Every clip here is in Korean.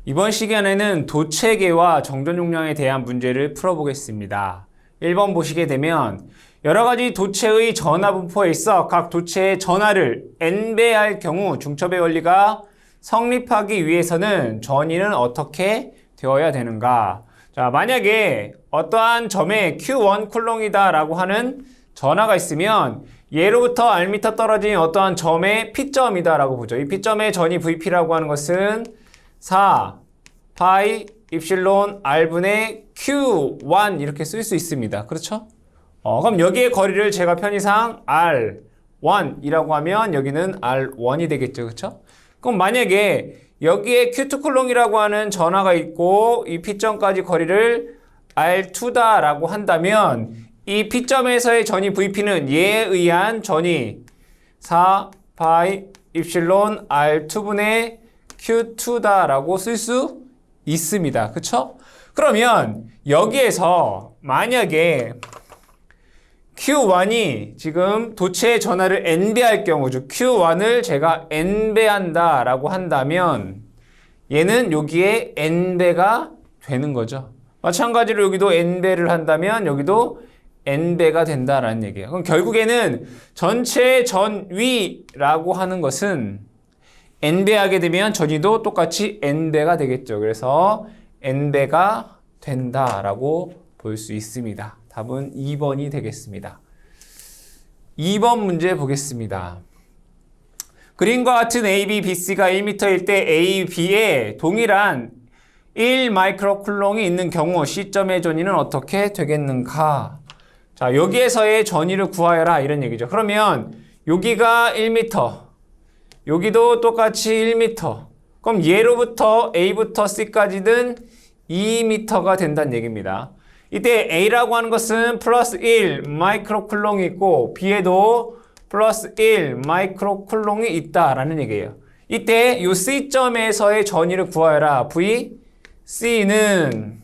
이번 시간에는 도체계와 정전 용량에 대한 문제를 풀어보겠습니다. 1번 보시게 되면 여러 가지 도체의 전하 분포에 있어 각 도체의 전하를 n배할 경우 중첩의 원리가 성립하기 위해서는 전위는 어떻게 되어야 되는가? 자, 만약에 어떠한 점에 Q1 쿨롱이다 라고 하는 전하가 있으면 예로부터 Rm 떨어진 어떠한 점의 P점이다 라고 보죠. 이 P점의 전위 VP라고 하는 것은 4 파이 입실론 R분의 Q1 이렇게 쓸 수 있습니다. 그렇죠? 그럼 여기의 거리를 제가 편의상 R1이라고 하면 여기는 R1이 되겠죠. 그렇죠? 그럼 만약에 여기에 Q2 쿨롱이라고 하는 전하가 있고 이 P점까지 거리를 R2다 라고 한다면 이 P점에서의 전위 VP는 얘에 의한 전위 4 파이 입실론 R2분의 Q2다 라고 쓸 수 있습니다. 그쵸? 그러면 여기에서 만약에 Q1이 지금 도체의 전하를 n배할 경우, 즉 Q1을 제가 n배한다 라고 한다면 얘는 여기에 n배가 되는 거죠. 마찬가지로 여기도 n배를 한다면 여기도 n배가 된다라는 얘기예요. 그럼 결국에는 전체 전위라고 하는 것은 n배하게 되면 전위도 똑같이 n배가 되겠죠. 그래서 n배가 된다라고 볼 수 있습니다. 답은 2번이 되겠습니다. 2번 문제 보겠습니다. 그림과 같은 AB, BC가 1m일 때 AB에 동일한 1 마이크로쿨롱이 있는 경우 C점의 전위는 어떻게 되겠는가? 자, 여기에서의 전위를 구하여라 이런 얘기죠. 그러면 여기가 1m, 여기도 똑같이 1m. 그럼 얘로부터 A부터 C까지는 2m가 된다는 얘기입니다. 이때 A라고 하는 것은 플러스 1 마이크로쿨롱이 있고 B에도 플러스 1 마이크로쿨롱이 있다라는 얘기예요. 이때 이 C점에서의 전위를 구하여라. C는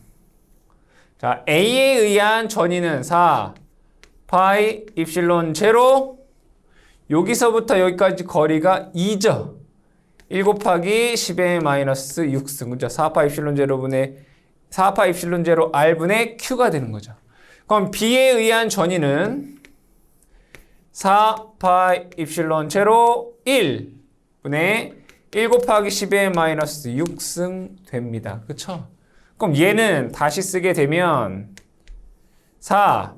자, A에 의한 전위는 4 파이 입실론 제로 여기서부터 여기까지 거리가 2죠. 1 곱하기 10의 마이너스 6승. 그죠? 4파 입실론 제로분의 4파 입실론 제로 R분의 Q가 되는 거죠. 그럼 B에 의한 전위는 4파 입실론 제로 1분의 1 곱하기 10의 마이너스 6승 됩니다. 그쵸? 그럼 얘는 다시 쓰게 되면 4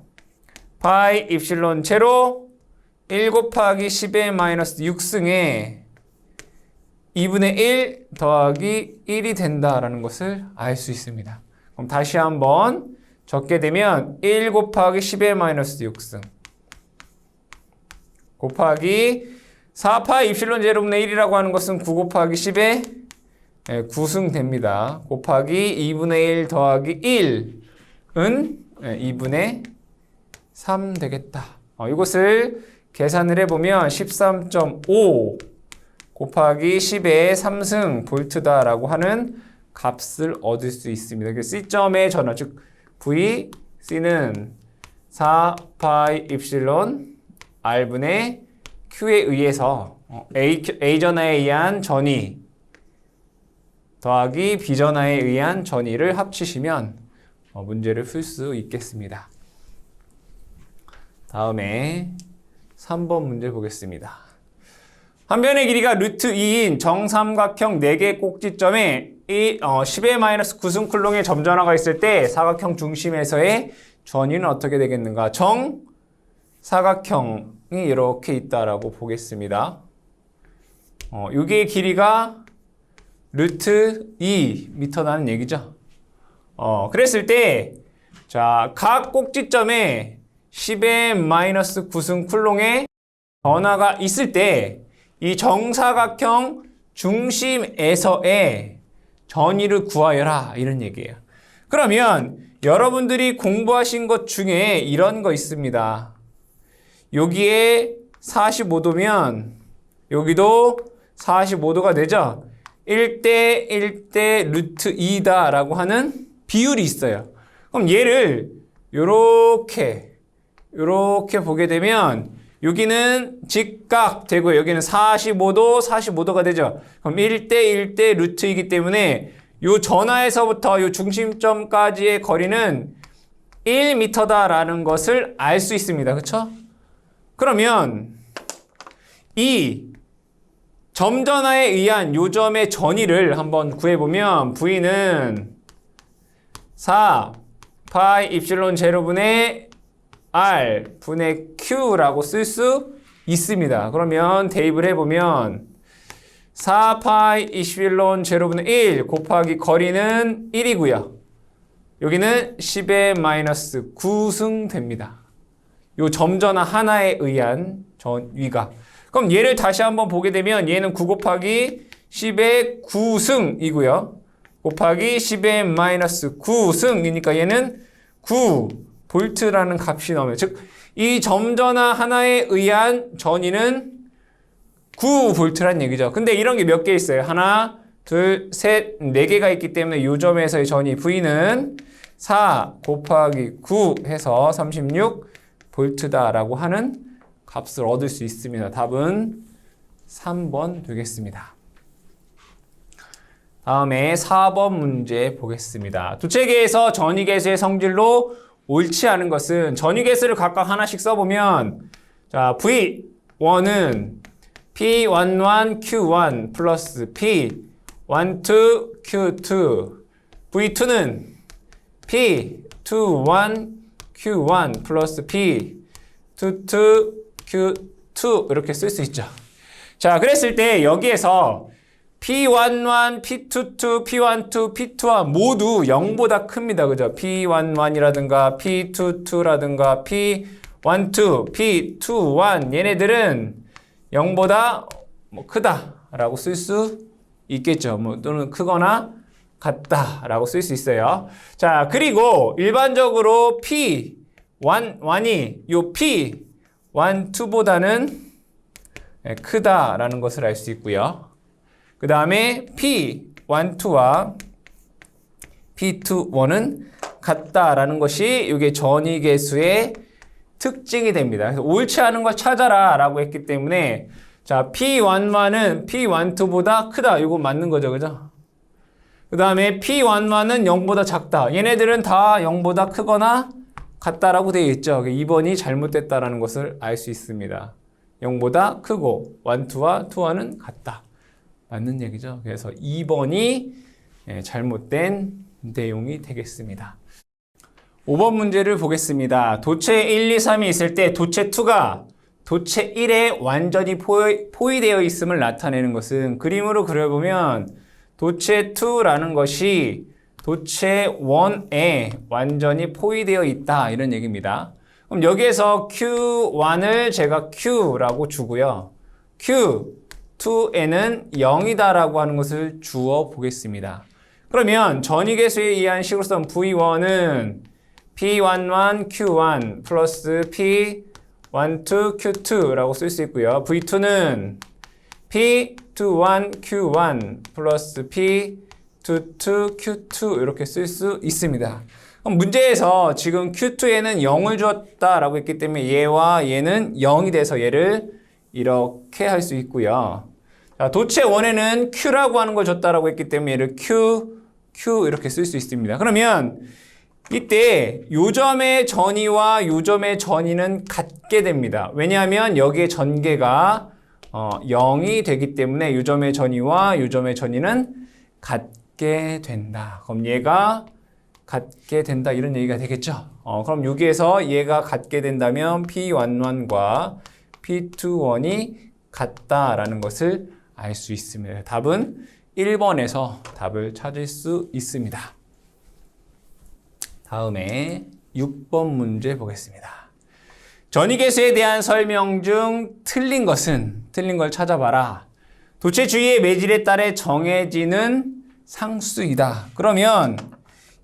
파이 입실론 제로 1 곱하기 10의 마이너스 6승에 2분의 1 더하기 1이 된다라는 것을 알 수 있습니다. 그럼 다시 한번 적게 되면 1 곱하기 10의 마이너스 6승 곱하기 4파 입실론 제로분의 1이라고 하는 것은 9 곱하기 10의 9승 됩니다. 곱하기 2분의 1 더하기 1은 2분의 3 되겠다. 이것을 계산을 해보면 13.5 곱하기 10의 3승 볼트다라고 하는 값을 얻을 수 있습니다. C점의 전하, 즉 VC는 4파이 입실론 R분의 Q에 의해서 A전하에 의한 전위 더하기 B전하에 의한 전위를 합치시면 문제를 풀 수 있겠습니다. 다음에 3번 문제 보겠습니다. 한 변의 길이가 루트 2인 정삼각형 4개 꼭지점에 10의 마이너스 9승 쿨롱의 점전화가 있을 때 사각형 중심에서의 전위는 어떻게 되겠는가? 정사각형이 이렇게 있다라고 보겠습니다. 여기의 길이가 루트 2m라는 얘기죠. 그랬을 때, 자, 각 꼭지점에 10의 마이너스 9승 쿨롱의 전하가 있을 때 이 정사각형 중심에서의 전위를 구하여라 이런 얘기예요. 그러면 여러분들이 공부하신 것 중에 이런 거 있습니다. 여기에 45도면 여기도 45도가 되죠. 1대 1대 루트 2다 라고 하는 비율이 있어요. 그럼 얘를 요렇게 보게 되면 여기는 직각 되고 여기는 45도, 45도가 되죠. 그럼 1대 1대 루트이기 때문에 요 전하에서부터 요 중심점까지의 거리는 1m다라는 것을 알 수 있습니다. 그쵸? 그러면 이 점전하에 의한 요 점의 전위를 한번 구해보면 V는 4 파이 입실론 제로분의 R 분의 Q라고 쓸 수 있습니다. 그러면 대입을 해보면 4 파이 입실론 제로분의 1 곱하기 거리는 1이고요. 여기는 10의 마이너스 9승 됩니다. 요 점전하 하나에 의한 전위가. 그럼 얘를 다시 한번 보게 되면 얘는 9 곱하기 10의 9승이고요. 곱하기 10의 마이너스 9승이니까 얘는 9볼트라는 값이 나오면 즉 이 점전하 하나에 의한 전위는 9볼트란 얘기죠. 근데 이런 게 몇 개 있어요. 하나, 둘, 셋, 네 개가 있기 때문에 이 점에서의 전위 V는 4 곱하기 9 해서 36볼트다라고 하는 값을 얻을 수 있습니다. 답은 3번 되겠습니다. 다음에 4번 문제 보겠습니다. 두 체계에서 전위계수의 성질로 옳지 않은 것은 전위계수를 각각 하나씩 써보면 자 V1은 P11 Q1 플러스 P12 Q2 V2는 P21 Q1 플러스 P22 Q2 이렇게 쓸 수 있죠. 자 그랬을 때 여기에서 P11, P22, P12, P21 모두 0보다 큽니다. 그죠? P11이라든가 P22라든가 P12, P21 얘네들은 0보다 크다라고 쓸 수 있겠죠. 또는 크거나 같다라고 쓸 수 있어요. 자, 그리고 일반적으로 P11이 요 P12보다는 크다라는 것을 알 수 있고요. 그 다음에 P12와 P21은 같다라는 것이 이게 전위계수의 특징이 됩니다. 그래서 옳지 않은 걸 찾아라 라고 했기 때문에 자 P11은 P12보다 크다. 이거 맞는 거죠. 그죠? 그 다음에 P11은 0보다 작다. 얘네들은 다 0보다 크거나 같다라고 되어 있죠. 2번이 잘못됐다라는 것을 알 수 있습니다. 0보다 크고 1, 2와 2와는 같다. 맞는 얘기죠. 그래서 2번이 잘못된 내용이 되겠습니다. 5번 문제를 보겠습니다. 도체 1, 2, 3이 있을 때 도체 2가 도체 1에 완전히 포위되어 있음을 나타내는 것은 그림으로 그려보면 도체 2라는 것이 도체 1에 완전히 포위되어 있다 이런 얘기입니다. 그럼 여기에서 Q1을 제가 Q라고 주고요. Q2에는 0이다라고 하는 것을 주어 보겠습니다. 그러면 전위계수에 의한 식으로선 V1은 P11 Q1 플러스 P12 Q2라고 쓸 수 있고요. V2는 P21 Q1 플러스 P22 Q2 이렇게 쓸 수 있습니다. 그럼 문제에서 지금 Q2에는 0을 주었다라고 했기 때문에 얘와 얘는 0이 돼서 얘를 이렇게 할 수 있고요. 자, 도체 1에는 Q라고 하는 걸 줬다라고 했기 때문에 얘를 Q 이렇게 쓸 수 있습니다. 그러면 이때 요점의 전위와 요점의 전위는 같게 됩니다. 왜냐하면 여기에 전개가 0이 되기 때문에 요점의 전위와 요점의 전위는 같게 된다. 그럼 얘가 같게 된다 이런 얘기가 되겠죠. 그럼 여기에서 얘가 같게 된다면 P11과 P21이 같다라는 것을 알 수 있습니다. 답은 1번에서 답을 찾을 수 있습니다. 다음에 6번 문제 보겠습니다. 전위계수에 대한 설명 중 틀린 걸 찾아봐라. 도체 주위의 매질에 따라 정해지는 상수이다. 그러면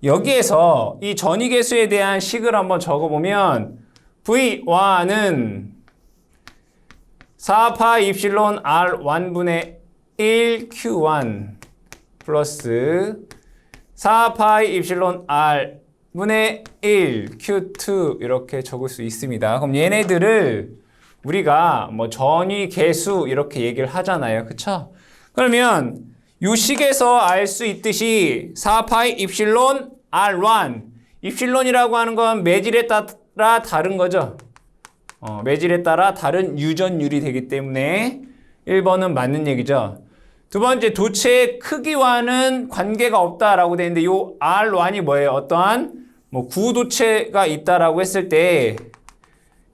여기에서 이 전위계수에 대한 식을 한번 적어보면 V1은 4파 입실론 R1분의 1 Q1 플러스 4파 입실론 R분의 1 Q2 이렇게 적을 수 있습니다. 그럼 얘네들을 우리가 전위계수 이렇게 얘기를 하잖아요. 그쵸? 그러면 요 식에서 알 수 있듯이 4파이 입실론 R1 입실론이라고 하는 건 매질에 따라 다른 거죠. 매질에 따라 다른 유전율이 되기 때문에 1번은 맞는 얘기죠. 두 번째, 도체의 크기와는 관계가 없다라고 되어 있는데 요 R1이 뭐예요? 어떠한 구도체가 있다라고 했을 때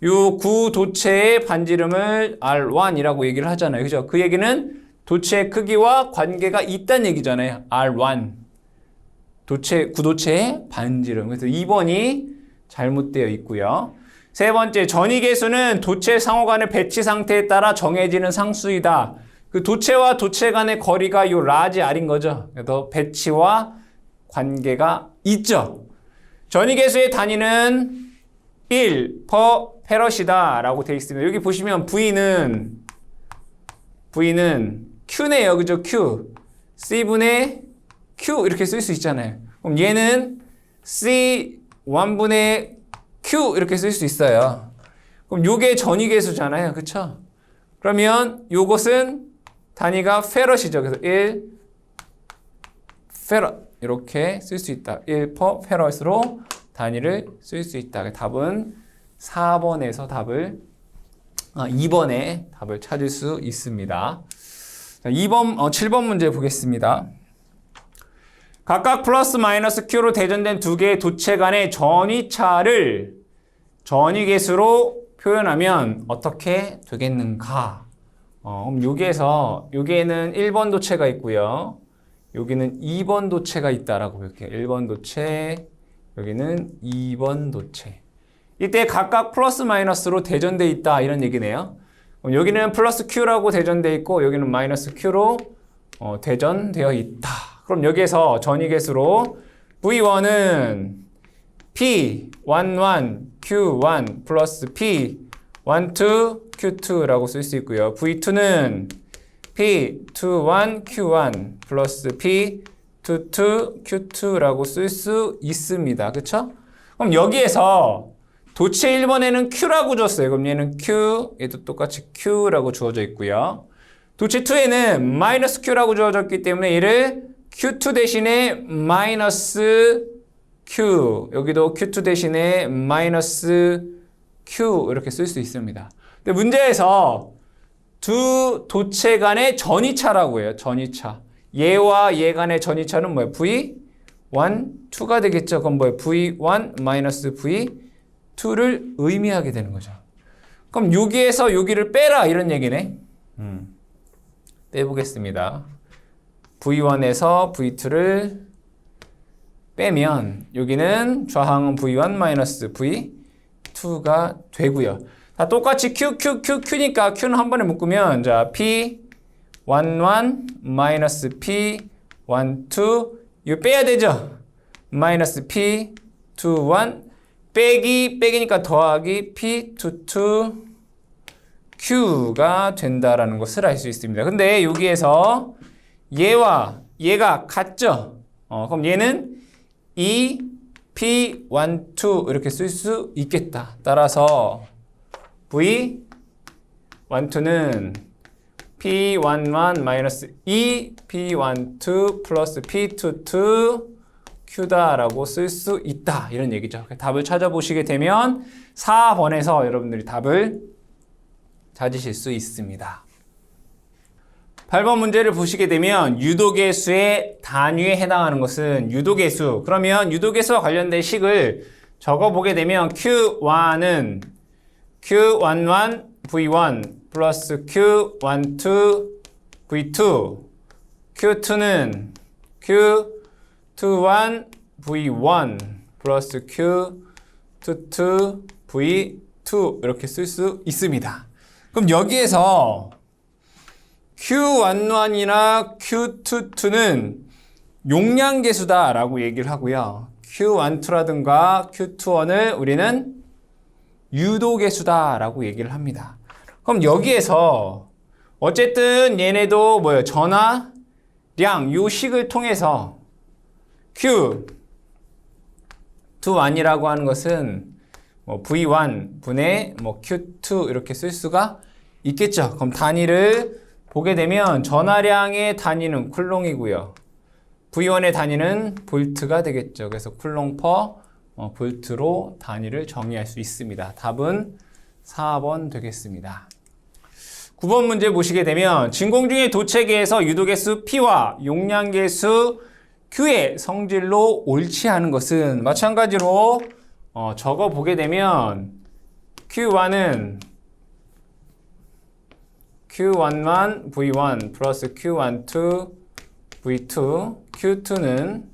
요 구도체의 반지름을 R1이라고 얘기를 하잖아요. 그죠? 그 얘기는 도체의 크기와 관계가 있다는 얘기잖아요. R1. 구도체의 반지름. 그래서 2번이 잘못되어 있고요. 세 번째, 전위계수는 도체 상호 간의 배치 상태에 따라 정해지는 상수이다. 그 도체와 도체 간의 거리가 요 라지 R인 거죠. 그래서 배치와 관계가 있죠. 전위계수의 단위는 1 per 페럿이다 라고 되어 있습니다. 여기 보시면 V는 Q네요. 그죠? Q. C분의 Q 이렇게 쓸 수 있잖아요. 그럼 얘는 C 1분의 Q 이렇게 쓸 수 있어요. 그럼 요게 전위계수잖아요. 그쵸? 그러면 요것은 단위가 페럿이죠. 그래서 1 페럿 이렇게 쓸 수 있다. 1 per 페럿으로 단위를 쓸 수 있다. 답은 4번에서 2번에 답을 찾을 수 있습니다. 자, 7번 문제 보겠습니다. 각각 플러스 마이너스 Q로 대전된 두 개의 도체 간의 전위차를 전위계수로 표현하면 어떻게 되겠는가? 그럼 여기에는 1번 도체가 있고요. 여기는 2번 도체가 있다라고 볼게요. 1번 도체, 여기는 2번 도체. 이때 각각 플러스 마이너스로 대전되어 있다 이런 얘기네요. 그럼 여기는 플러스 Q라고 대전되어 있고 여기는 마이너스 Q로 대전되어 있다. 그럼 여기에서 전위계수로 V1은 P11 Q1 플러스 P12 Q2라고 쓸 수 있고요. V2는 P21 Q1 플러스 P22 Q2라고 쓸 수 있습니다. 그쵸? 그럼 여기에서 도체 1번에는 Q라고 줬어요. 그럼 얘는 Q, 얘도 똑같이 Q라고 주어져 있고요. 도체 2에는 마이너스 Q라고 주어졌기 때문에 얘를 Q2 대신에 마이너스 Q, 여기도 Q2 대신에 마이너스 Q 이렇게 쓸 수 있습니다. 근데 문제에서 두 도체 간의 전위차라고 해요. 전위차. 얘와 얘 간의 전위차는 뭐예요? V1, 2가 되겠죠. 그럼 뭐예요? V1 마이너스 V2를 의미하게 되는 거죠. 그럼 여기에서 여기를 빼라 이런 얘기네. 빼보겠습니다. V1에서 V2를 빼면 여기는 좌항은 V1 마이너스 V2가 되고요. 다 똑같이 Q니까 Q는 한 번에 묶으면 자 P11 마이너스 P12 이거 빼야 되죠. 마이너스 P21 빼기니까 더하기 P22 Q가 된다라는 것을 알 수 있습니다. 근데 여기에서 얘와 얘가 같죠? 그럼 얘는 E P12 이렇게 쓸 수 있겠다. 따라서 V12는 P11 마이너스 E P12 플러스 P22 Q다라고 쓸 수 있다. 이런 얘기죠. 답을 찾아보시게 되면 4번에서 여러분들이 답을 찾으실 수 있습니다. 8번 문제를 보시게 되면 유도계수의 단위에 해당하는 것은 유도계수. 그러면 유도계수와 관련된 식을 적어보게 되면 Q1은 Q11 V1 플러스 Q12 V2 Q2는 Q21 V1 플러스 Q22 V2 이렇게 쓸 수 있습니다. 그럼 여기에서 Q11이나 Q22는 용량계수다라고 얘기를 하고요. Q12라든가 Q21을 우리는 유도계수다라고 얘기를 합니다. 그럼 여기에서 어쨌든 얘네도 뭐예요? 전하량 요 식을 통해서 Q21이라고 하는 것은 뭐 V1 분의 뭐 Q2 이렇게 쓸 수가 있겠죠. 그럼 단위를 보게 되면 전하량의 단위는 쿨롱이고요. V1의 단위는 볼트가 되겠죠. 그래서 쿨롱 퍼 볼트로 단위를 정의할 수 있습니다. 답은 4번 되겠습니다. 9번 문제 보시게 되면 진공 중의 도체계에서 유도계수 P와 용량계수 Q의 성질로 옳지 않은 것은 마찬가지로 적어 보게 되면 Q1은 Q11 V1 플러스 Q12 V2 Q2는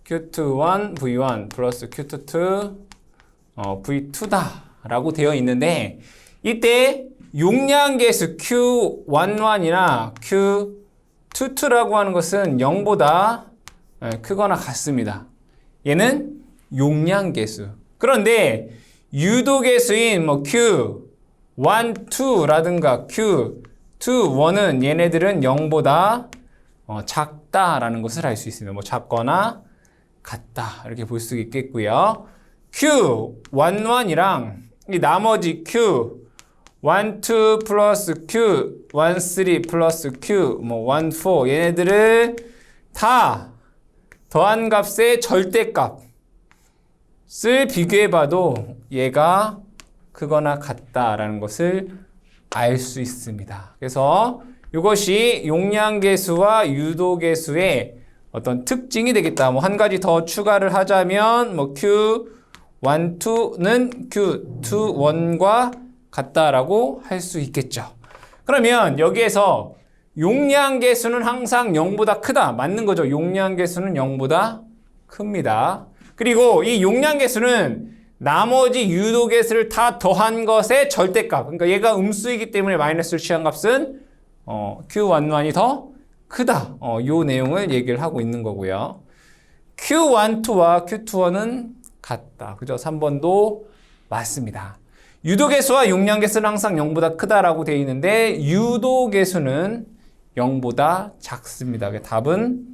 Q21 V1 플러스 Q22 V2다 라고 되어 있는데 이때 용량계수 Q11이나 Q22라고 하는 것은 0보다 크거나 같습니다. 얘는 용량계수. 그런데 유도계수인 Q12라든가 Q21은 얘네들은 0보다 작다라는 것을 알 수 있습니다. 작거나 같다 이렇게 볼 수 있겠고요. Q11이랑 이 나머지 Q12 플러스 Q13 플러스 Q14 얘네들을 다 더한 값의 절대값을 비교해봐도 얘가 크거나 같다라는 것을 알 수 있습니다. 그래서 이것이 용량계수와 유도계수의 어떤 특징이 되겠다. 한 가지 더 추가를 하자면 Q12는 Q21과 같다라고 할 수 있겠죠. 그러면 여기에서 용량계수는 항상 0보다 크다. 맞는 거죠. 용량계수는 0보다 큽니다. 그리고 이 용량계수는 나머지 유도계수를 다 더한 것의 절대값. 그러니까 얘가 음수이기 때문에 마이너스를 취한 값은 Q11이 더 크다. 요 내용을 얘기를 하고 있는 거고요. Q12와 Q21은 같다. 그죠? 3번도 맞습니다. 유도계수와 용량계수는 항상 0보다 크다라고 되어 있는데 유도계수는 0보다 작습니다. 답은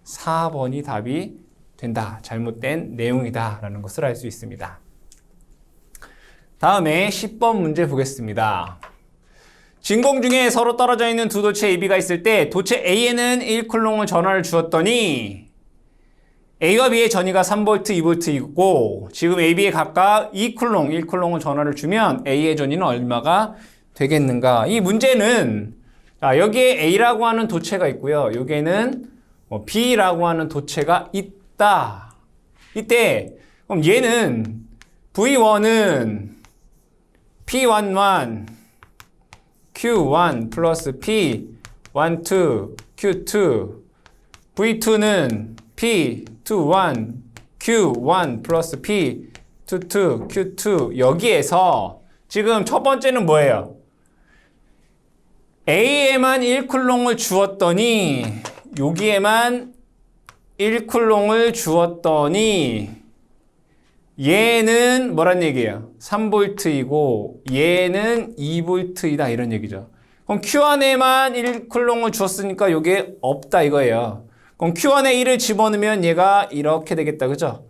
4번이 답이 된다. 잘못된 내용이다. 라는 것을 알 수 있습니다. 다음에 10번 문제 보겠습니다. 진공 중에 서로 떨어져 있는 두 도체 AB가 있을 때 도체 A에는 1쿨롱을 전하를 주었더니 A와 B의 전위가 3V, 2V 있고 지금 A, B에 각각 2쿨롱, 1쿨롱을 전하를 주면 A의 전위는 얼마가 되겠는가? 이 문제는 여기에 A라고 하는 도체가 있고요. 여기에는 B라고 하는 도체가 있다. 이때 그럼 얘는 V1은 P11 Q1 플러스 P12 Q2 V2는 P21 Q1 플러스 P22 Q2 여기에서 지금 첫 번째는 뭐예요? A에만 1쿨롱을 주었더니 여기에만 1쿨롱을 주었더니 얘는 뭐란 얘기예요? 3V이고 얘는 2V이다 이런 얘기죠. 그럼 Q 안에만 1쿨롱을 주었으니까 이게 없다 이거예요. 그럼 Q 안에 1을 집어넣으면 얘가 이렇게 되겠다. 그죠?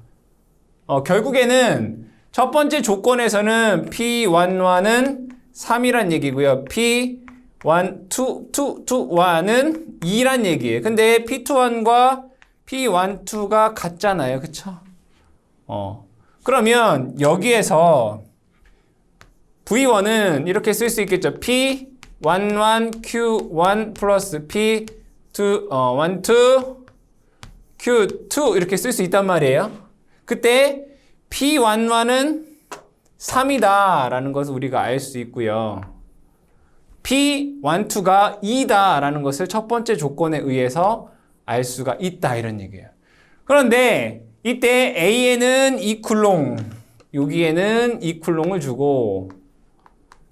결국에는 첫 번째 조건에서는 P11은 3이란 얘기고요. P12는 2란 얘기예요. 근데 P21과 P12가 같잖아요. 그쵸? 그러면 여기에서 V1은 이렇게 쓸 수 있겠죠. P11 Q1 플러스 P12 Q2 이렇게 쓸 수 있단 말이에요. 그때 P11은 3이다 라는 것을 우리가 알 수 있고요. P12가 2다 라는 것을 첫 번째 조건에 의해서 알 수가 있다 이런 얘기예요. 그런데 이때 A에는 2쿨롱, 여기에는 2쿨롱을 주고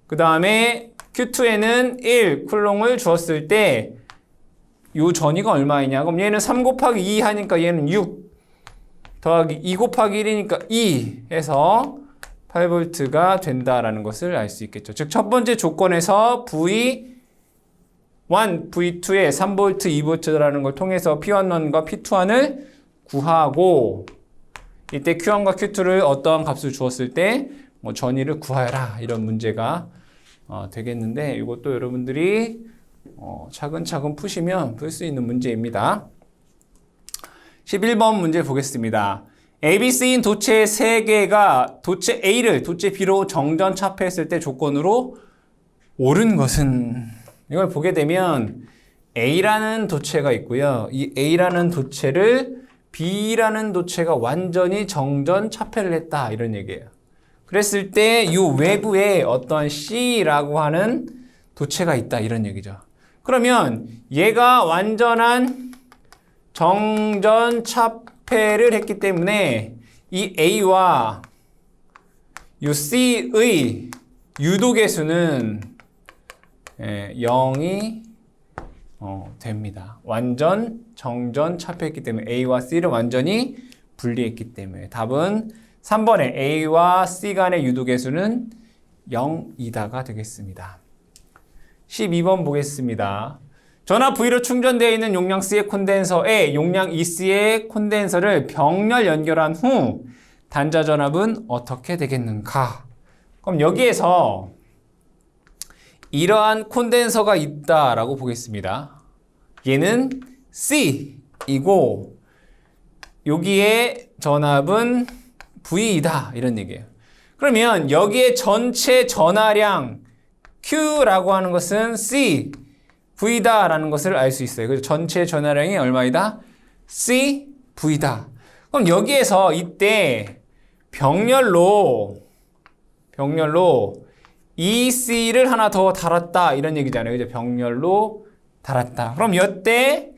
그 다음에 Q2에는 1쿨롱을 주었을 때 이 전위가 얼마이냐? 그럼 얘는 3 곱하기 2 하니까 얘는 6 더하기 2 곱하기 1이니까 2 해서 8V가 된다라는 것을 알 수 있겠죠. 즉 첫 번째 조건에서 V1, V2에 3V, 2V라는 걸 통해서 P11과 P21을 구하고 이때 Q1과 Q2를 어떠한 값을 주었을 때 전위를 구하여라 이런 문제가 되겠는데 이것도 여러분들이 차근차근 푸시면 풀 수 있는 문제입니다. 11번 문제 보겠습니다. ABC인 도체 3개가 도체 A를 도체 B로 정전 차폐했을 때 조건으로 옳은 것은, 이걸 보게 되면 A라는 도체가 있고요. 이 A라는 도체를 B라는 도체가 완전히 정전 차폐를 했다, 이런 얘기예요. 그랬을 때 이 외부에 어떤 C라고 하는 도체가 있다, 이런 얘기죠. 그러면 얘가 완전한 정전 차폐를 했기 때문에 이 A와 이 C의 유도계수는 0이 됩니다. 완전 정전 차폐했기 때문에 A와 C를 완전히 분리했기 때문에 답은 3번에 A와 C 간의 유도계수는 0이다가 되겠습니다. 12번 보겠습니다. 전압 V로 충전되어 있는 용량 C의 콘덴서에 용량 EC의 콘덴서를 병렬 연결한 후 단자 전압은 어떻게 되겠는가? 그럼 여기에서 이러한 콘덴서가 있다라고 보겠습니다. 얘는 C이고 여기에 전압은 V이다, 이런 얘기예요. 그러면 여기에 전체 전하량 Q라고 하는 것은 C, V다라는 것을 알 수 있어요. 그래서 전체 전하량이 얼마이다? C, V다. 그럼 여기에서 이때 병렬로 EC를 하나 더 달았다, 이런 얘기잖아요. 그죠? 병렬로 달았다. 그럼 이때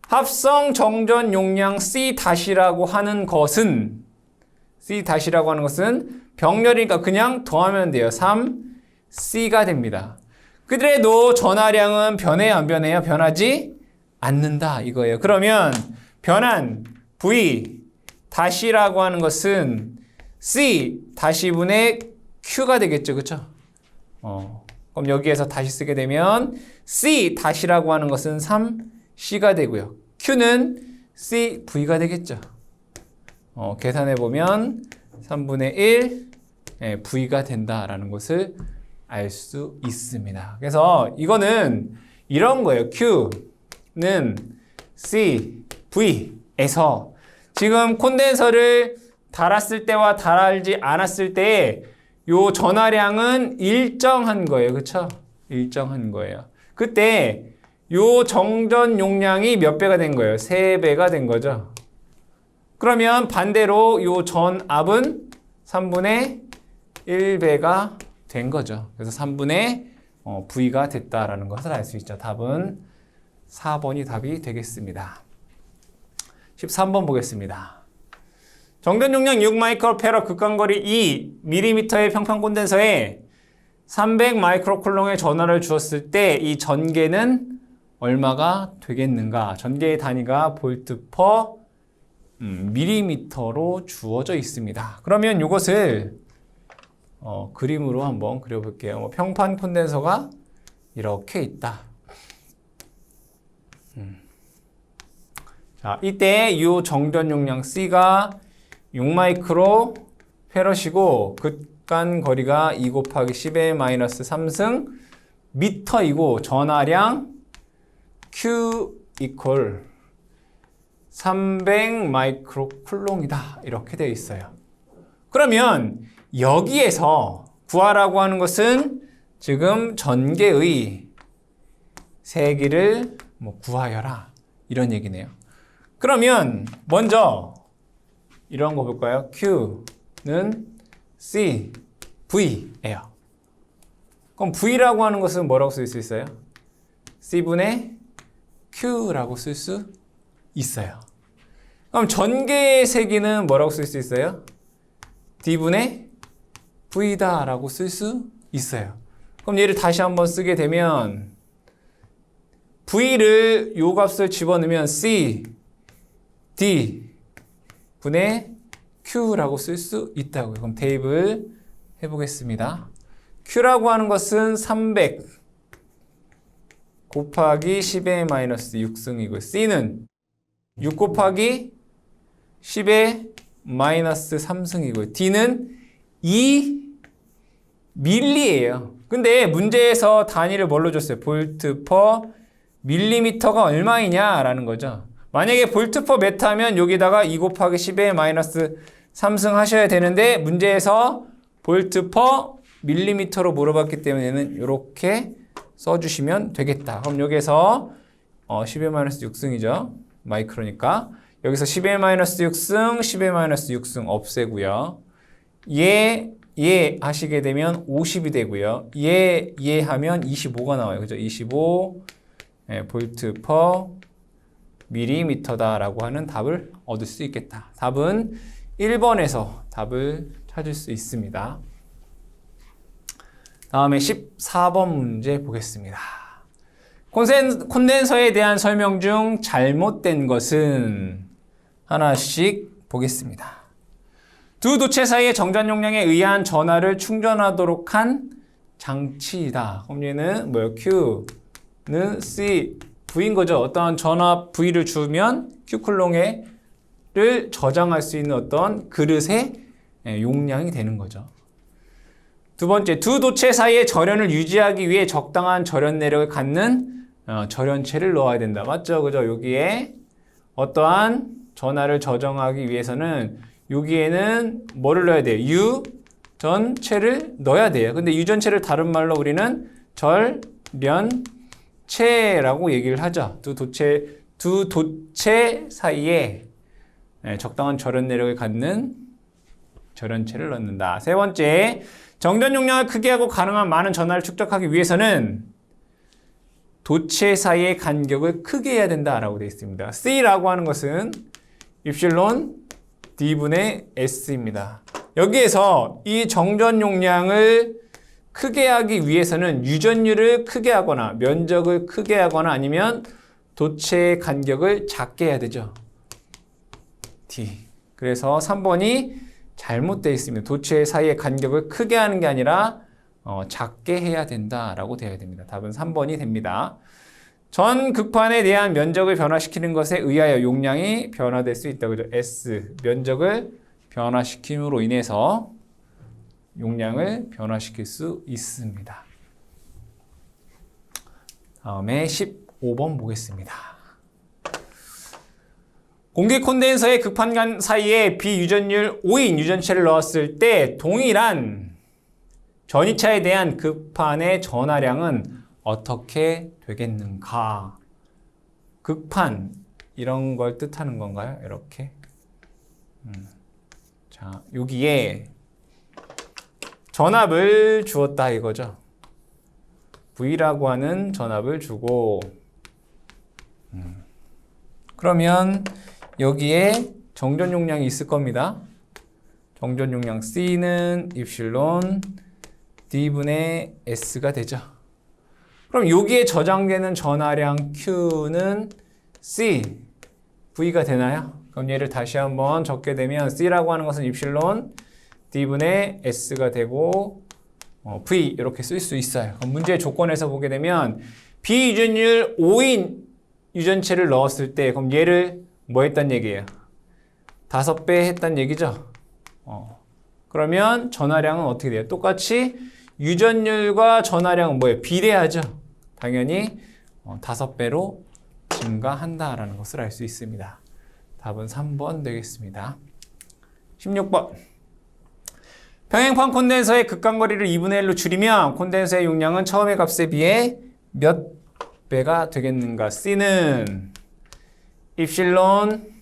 합성 정전 용량 C-라고 하는 것은 병렬이니까 그냥 더하면 돼요. 3C가 됩니다. 그래도 전하량은 변해요, 안 변해요? 변하지 않는다, 이거예요. 그러면 변한 V-라고 하는 것은 C-분의 Q가 되겠죠, 그렇죠? 그럼 여기에서 다시 쓰게 되면 C-라고 하는 것은 3C가 되고요. Q는 CV가 되겠죠. 계산해 보면 3분의 1 V가 된다라는 것을 알 수 있습니다. 그래서 이거는 이런 거예요. Q는 CV에서 지금 콘덴서를 달았을 때와 달지 않았을 때의 요 전하량은 일정한 거예요. 그렇죠? 일정한 거예요. 그때 요 정전 용량이 몇 배가 된 거예요? 3배가 된 거죠. 그러면 반대로 요 전압은 3분의 1배가 된 거죠. 그래서 3분의 V가 됐다라는 것을 알 수 있죠. 답은 4번이 답이 되겠습니다. 13번 보겠습니다. 정전 용량 6 마이크로페러 극간거리 2mm의 평판 콘덴서에 300 마이크로쿨롱의 전하를 주었을 때 이 전개는 얼마가 되겠는가? 전개의 단위가 볼트 퍼 밀리미터로 주어져 있습니다. 그러면 이것을 그림으로 한번 그려볼게요. 평판 콘덴서가 이렇게 있다. 자, 이때 이 정전 용량 C가 6마이크로 페럿이고 극간 거리가 2 곱하기 10의 마이너스 3승 미터이고 전하량 Q 이퀄 300 마이크로 쿨롱이다, 이렇게 되어 있어요. 그러면 여기에서 구하라고 하는 것은 지금 전개의 세기를 구하여라, 이런 얘기네요. 그러면 먼저 이런 거 볼까요? Q는 C, V예요. 그럼 V라고 하는 것은 뭐라고 쓸 수 있어요? C분의 Q라고 쓸 수 있어요. 그럼 전개의 세기는 뭐라고 쓸 수 있어요? D분의 V다 라고 쓸 수 있어요. 그럼 얘를 다시 한번 쓰게 되면 V를 요 값을 집어넣으면 C, D 분의 Q라고 쓸 수 있다고요. 그럼 대입을 해보겠습니다. Q라고 하는 것은 300 곱하기 10의 마이너스 6승이고 C는 6 곱하기 10의 마이너스 3승이고 D는 2밀리예요. 근데 문제에서 단위를 뭘로 줬어요? 볼트 퍼 밀리미터가 얼마이냐라는 거죠. 만약에 볼트 퍼 메타면 여기다가 2 곱하기 10의 마이너스 3승 하셔야 되는데 문제에서 볼트 퍼 밀리미터로 물어봤기 때문에는 이렇게 써주시면 되겠다. 그럼 여기에서 10의 마이너스 6승이죠. 마이크로니까. 여기서 10의 마이너스 6승, 10의 마이너스 6승 없애고요. 예 하시게 되면 50이 되고요. 예 하면 25가 나와요. 그죠? 25 볼트 퍼 밀리미터다라고 하는 답을 얻을 수 있겠다. 답은 1번에서 답을 찾을 수 있습니다. 다음에 14번 문제 보겠습니다. 콘덴서에 대한 설명 중 잘못된 것은 하나씩 보겠습니다. 두 도체 사이의 정전 용량에 의한 전하를 충전하도록 한 장치이다. 그럼 얘는 뭐예요? Q는 C, V인 거죠. 어떤 전압 V를 주면 Q쿨롱을 저장할 수 있는 어떤 그릇의 용량이 되는 거죠. 두 번째, 두 도체 사이의 절연을 유지하기 위해 적당한 절연 내력을 갖는 절연체를 넣어야 된다. 맞죠? 그죠? 여기에 어떠한 전하를 저장하기 위해서는 여기에는 뭐를 넣어야 돼요? 유전체를 넣어야 돼요. 근데 유전체를 다른 말로 우리는 절연체라고 얘기를 하죠. 두 도체 사이에 적당한 절연 내력을 갖는 절연체를 넣는다. 세 번째, 정전 용량을 크게 하고 가능한 많은 전하를 축적하기 위해서는 도체 사이의 간격을 크게 해야 된다라고 되어 있습니다. C라고 하는 것은 입실론 D분의 S입니다. 여기에서 이 정전 용량을 크게 하기 위해서는 유전율을 크게 하거나 면적을 크게 하거나 아니면 도체의 간격을 작게 해야 되죠. D. 그래서 3번이 잘못되어 있습니다. 도체 사이의 간격을 크게 하는 게 아니라 작게 해야 된다라고 되어야 됩니다. 답은 3번이 됩니다. 전 극판에 대한 면적을 변화시키는 것에 의하여 용량이 변화될 수 있다. 그죠? S. 면적을 변화시킴으로 인해서 용량을 변화시킬 수 있습니다. 다음에 15번 보겠습니다. 공기 콘덴서의 극판 사이에 비유전율 5인 유전체를 넣었을 때 동일한 전이차에 대한 극판의 전하량은 어떻게 되겠는가? 극판 이런 걸 뜻하는 건가요? 이렇게. 자, 여기에 전압을 주었다 이거죠. V라고 하는 전압을 주고 그러면 여기에 정전 용량이 있을 겁니다. 정전 용량 C는 입실론 D분의 S가 되죠. 그럼 여기에 저장되는 전하량 Q는 C, V가 되나요? 그럼 얘를 다시 한번 적게 되면 C라고 하는 것은 입실론 D분의 S가 되고 V 이렇게 쓸 수 있어요. 그럼 문제의 조건에서 보게 되면 비유전율 5인 유전체를 넣었을 때 그럼 얘를 뭐 했단 얘기예요? 5배 했단 얘기죠. 그러면 전하량은 어떻게 돼요? 똑같이 유전율과 전하량은 뭐예요? 비례하죠. 당연히 5배로 증가한다라는 것을 알 수 있습니다. 답은 3번 되겠습니다. 16번. 평행판 콘덴서의 극간거리를 2분의 1로 줄이면 콘덴서의 용량은 처음의 값에 비해 몇 배가 되겠는가? C는 입실론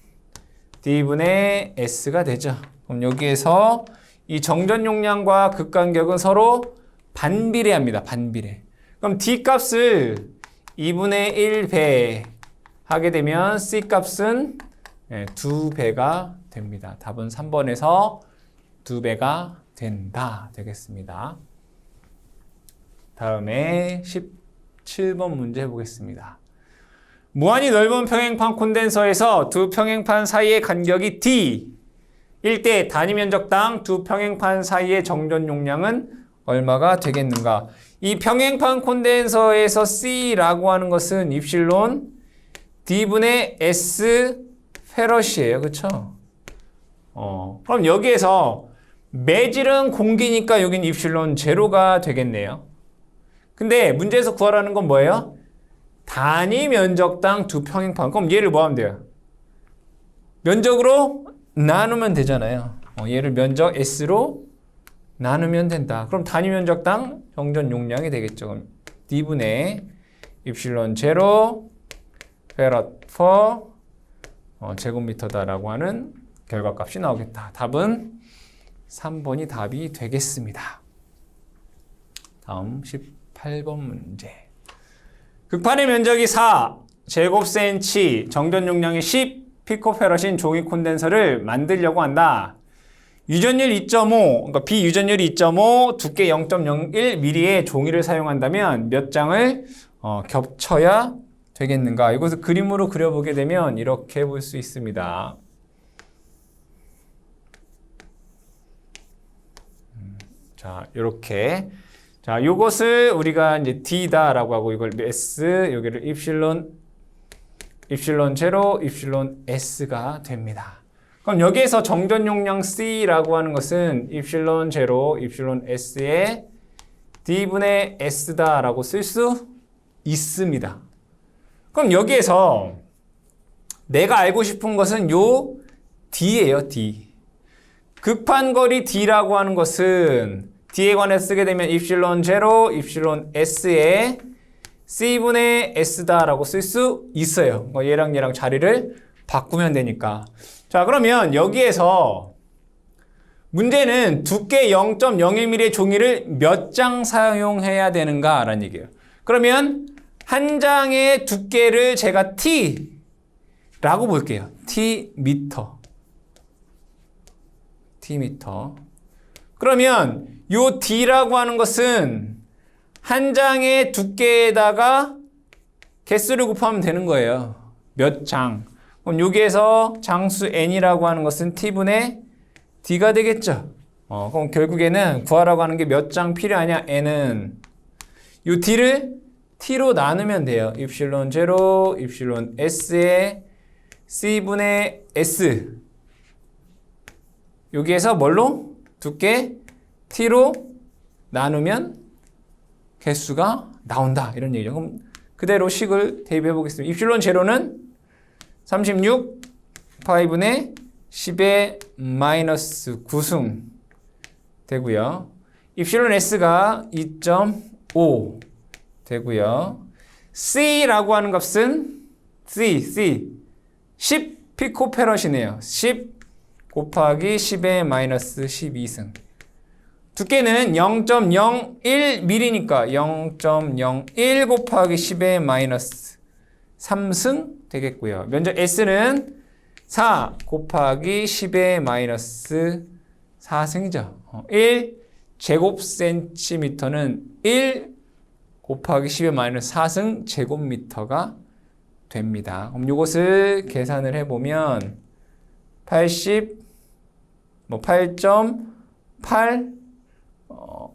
D분의 S가 되죠. 그럼 여기에서 이 정전 용량과 극간격은 서로 반비례합니다. 반비례. 그럼 D 값을 2분의 1배 하게 되면 C 값은 2배가 됩니다. 답은 3번에서 2배가 된다 되겠습니다. 다음에 17번 문제 해보겠습니다. 무한히 넓은 평행판 콘덴서에서 두 평행판 사이의 간격이 D일 때 단위 면적당 두 평행판 사이의 정전 용량은 얼마가 되겠는가? 이 평행판 콘덴서에서 C라고 하는 것은 입실론 D분의 S 페럿이에요. 그쵸? 그럼 여기에서 매질은 공기니까 여긴 입실론 제로가 되겠네요. 근데 문제에서 구하라는 건 뭐예요? 단위 면적당 두 평행판. 그럼 얘를 뭐 하면 돼요? 면적으로 나누면 되잖아요. 얘를 면적 S로 나누면 된다. 그럼 단위 면적당 정전 용량이 되겠죠. 그럼 D분의 입실론 제로 페럿 퍼 제곱미터다라고 하는 결과값이 나오겠다. 답은 3번이 답이 되겠습니다. 다음 18번 문제. 극판의 면적이 4 제곱센치, 정전 용량이 10 피코페럿인 종이 콘덴서를 만들려고 한다. 유전율 2.5, 그러니까 비유전율 2.5, 두께 0.01mm의 종이를 사용한다면 몇 장을 겹쳐야 되겠는가? 이것을 그림으로 그려보게 되면 이렇게 볼 수 있습니다. 자, 이렇게. 자, 요것을 우리가 이제 D다라고 하고 이걸 S, 여기를 입실론 제로, 입실론 S가 됩니다. 그럼 여기에서 정전 용량 C라고 하는 것은 입실론 제로, 입실론 S의 D분의 S다라고 쓸 수 있습니다. 그럼 여기에서 내가 알고 싶은 것은 요 D예요, D. 극판거리 D라고 하는 것은 D에 관해서 쓰게 되면 입실론 제로, 입실론 S의 C분의 S다라고 쓸 수 있어요. 얘랑 얘랑 자리를 바꾸면 되니까. 자, 그러면 여기에서 문제는 두께 0.01mm의 종이를 몇 장 사용해야 되는가라는 얘기예요. 그러면 한 장의 두께를 제가 T라고 볼게요. T미터. 그러면 요 D라고 하는 것은 한 장의 두께에다가 개수를 곱하면 되는 거예요. 몇 장. 그럼 여기에서 장수 N이라고 하는 것은 T분의 D가 되겠죠. 그럼 결국에는 구하라고 하는 게 몇 장 필요하냐? N은 요 D를 T로 나누면 돼요. 입실론 제로, 입실론 S의 C분의 S. 여기에서 뭘로? 두께 T로 나누면 개수가 나온다. 이런 얘기죠. 그럼 그대로 식을 대입해 보겠습니다. 입실론 제로는 36 파이분의 10의 마이너스 9승 되고요. 입실론 S가 2.5 되고요. C라고 하는 값은 C 10 피코페럿이네요. 10 곱하기 10의 마이너스 12승. 두께는 0.01mm니까 0.01 곱하기 10의 마이너스 3승 되겠고요. 면적 S는 4 곱하기 10의 마이너스 4승이죠. 1 제곱센티미터는 1 곱하기 10의 마이너스 4승 제곱미터가 됩니다. 그럼 이것을 계산을 해보면 8.8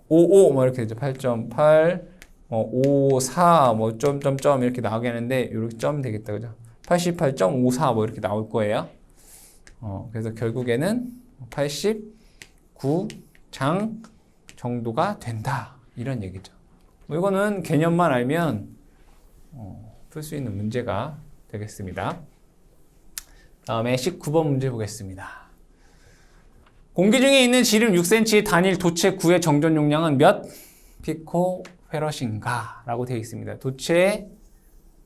55 뭐 이렇게 되죠. 8.8 54 뭐 점점점 이렇게 나오겠는데 이렇게 점 되겠다. 그죠? 88.54 뭐 이렇게 나올 거예요. 그래서 결국에는 89장 정도가 된다. 이런 얘기죠. 뭐 이거는 개념만 알면 풀 수 있는 문제가 되겠습니다. 다음에 19번 문제 보겠습니다. 공기 중에 있는 지름 6cm 단일 도체 9의 정전 용량은 몇 피코페럿인가? 라고 되어 있습니다. 도체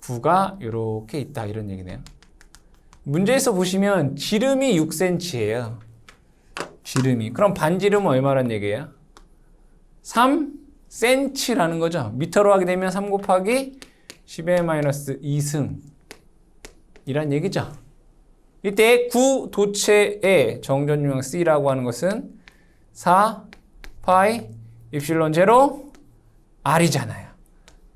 9가 이렇게 있다. 이런 얘기네요. 문제에서 보시면 지름이 6cm예요. 지름이. 그럼 반지름은 얼마란 얘기예요? 3cm라는 거죠. 미터로 하게 되면 3 곱하기 10의 마이너스 2승 이란 얘기죠. 이때 구 도체의 정전 용량 C라고 하는 것은 4 파이 입실론 제로 R이잖아요.